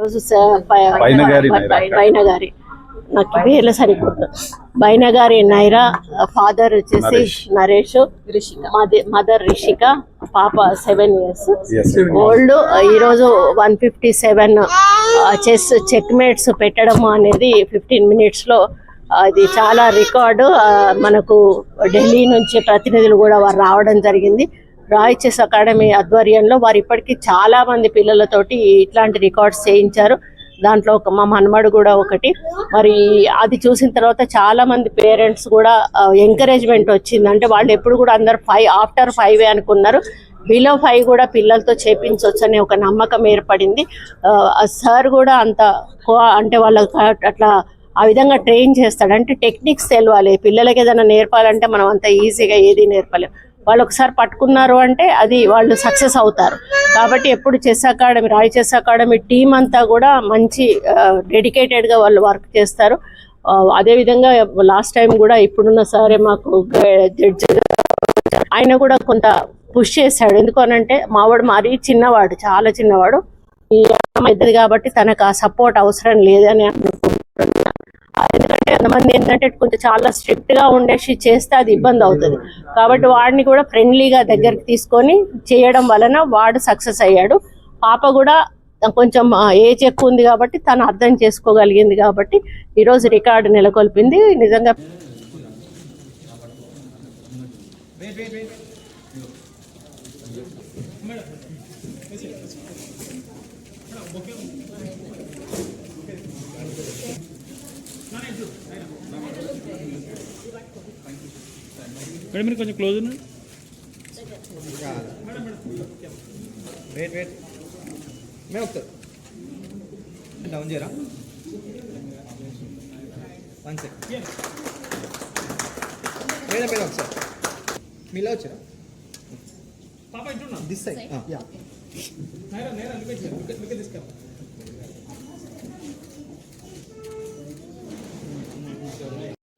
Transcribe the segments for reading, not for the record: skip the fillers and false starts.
రోజు బైనగారి నాకు పేర్లు సరిపోతుంది. బైనగారి నైరా, ఫాదర్ వచ్చేసి నరేష్, మదర్ రిషిక, పాప 7 years ఓల్డ్. ఈరోజు 157 చెక్ మేట్స్ పెట్టడం అనేది 15 minutes లో అది చాలా రికార్డు. మనకు ఢిల్లీ నుంచి ప్రతినిధులు కూడా వారు రావడం జరిగింది. రాయ్ చెస్ అకాడమీ ఆధ్వర్యంలో వారు ఇప్పటికీ చాలా మంది పిల్లలతోటి ఇట్లాంటి రికార్డ్స్ చేయించారు. దాంట్లో మా మనమడు కూడా ఒకటి. మరి అది చూసిన తర్వాత చాలా మంది పేరెంట్స్ కూడా ఎంకరేజ్మెంట్ వచ్చింది. అంటే వాళ్ళు ఎప్పుడు కూడా అందరు ఆఫ్టర్ 5 అనుకున్నారు, బిలో 5 కూడా పిల్లలతో చేపించవచ్చు అనే ఒక నమ్మకం ఏర్పడింది. సార్ కూడా అంటే వాళ్ళకి అట్లా ఆ విధంగా ట్రైన్ చేస్తాడు. అంటే టెక్నిక్స్ తెలవాలి పిల్లలకి. ఏదైనా నేర్పాలంటే మనం అంత ఈజీగా ఏది నేర్పలేము. వాళ్ళు ఒకసారి పట్టుకున్నారు అంటే అది వాళ్ళు సక్సెస్ అవుతారు. కాబట్టి ఎప్పుడు chess academy, Rai chess academy team అంతా కూడా మంచి డెడికేటెడ్గా వాళ్ళు వర్క్ చేస్తారు. అదేవిధంగా లాస్ట్ టైం కూడా ఇప్పుడున్న సారే మాకు జడ్జి, ఆయన కూడా కొంత పుష్ చేశాడు. ఎందుకు అనంటే మావాడు మరీ చిన్నవాడు, చాలా చిన్నవాడు, ఈ పెద్దది కాబట్టి తనకు ఆ సపోర్ట్ అవసరం లేదని అనుకుంటున్నాను. ఎందుకంటే కొంతమంది ఏంటంటే కొంచెం చాలా స్ట్రిక్ట్గా ఉండేసి చేస్తే అది ఇబ్బంది అవుతుంది. కాబట్టి వాడిని కూడా ఫ్రెండ్లీగా దగ్గరికి తీసుకొని చేయడం వలన వాడు సక్సెస్ అయ్యాడు. పాప కూడా కొంచెం ఏజ్ ఎక్కువ ఉంది కాబట్టి తను అర్థం చేసుకోగలిగింది కాబట్టి ఈరోజు రికార్డు నెలకొల్పింది. నిజంగా మేడం మీరు కొంచెం క్లోజ్ ఉన్నారు. వెయిట్ మేము ఒకసారి డౌన్ చేయరా 1 second మేడం మేడం ఒకసారి మీలో వచ్చారా పాప ఇంటున్నా దిస్ సైడ్ యా నేరా నేరా లుక్ దిస్ కమ్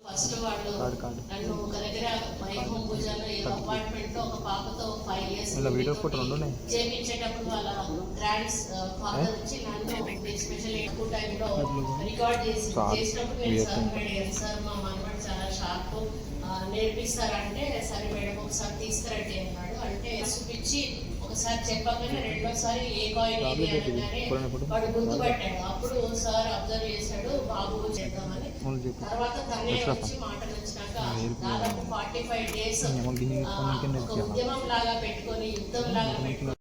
ఫస్ట్ వాళ్ళు నన్ను ఒక దగ్గర మైహోం పూజలో ఏదో అపార్ట్మెంట్ లో ఒక పాపతో 5 years చేపించేటప్పుడు వాళ్ళ గ్రాండ్ ఫాదర్ వచ్చి నన్ను స్పెషల్ ఎక్కువ టైంలో రికార్డ్ చేసినప్పుడు నేను సార్ అడిగాను, సార్ మా మనవాడు చాలా షార్ప్, నేర్పిస్తారంటే సరే మేడం ఒకసారి తీసుకురండి అన్నాడు. అంటే చూపించి ఒకసారి చెప్పగానే రెండోసారి ఏ కాయిన్ ఏది అనగానే వాడు గుర్తుపట్టాడు. అప్పుడు సార్ అబ్జర్వ్ చేశాడు, బాబు చేద్దామని. తర్వాత తనే వచ్చి మాటలు వచ్చినాక దాదాపు 45 days ఒక ఉద్యమం లాగా పెట్టుకొని, యుద్ధం లాగా పెట్టుకొని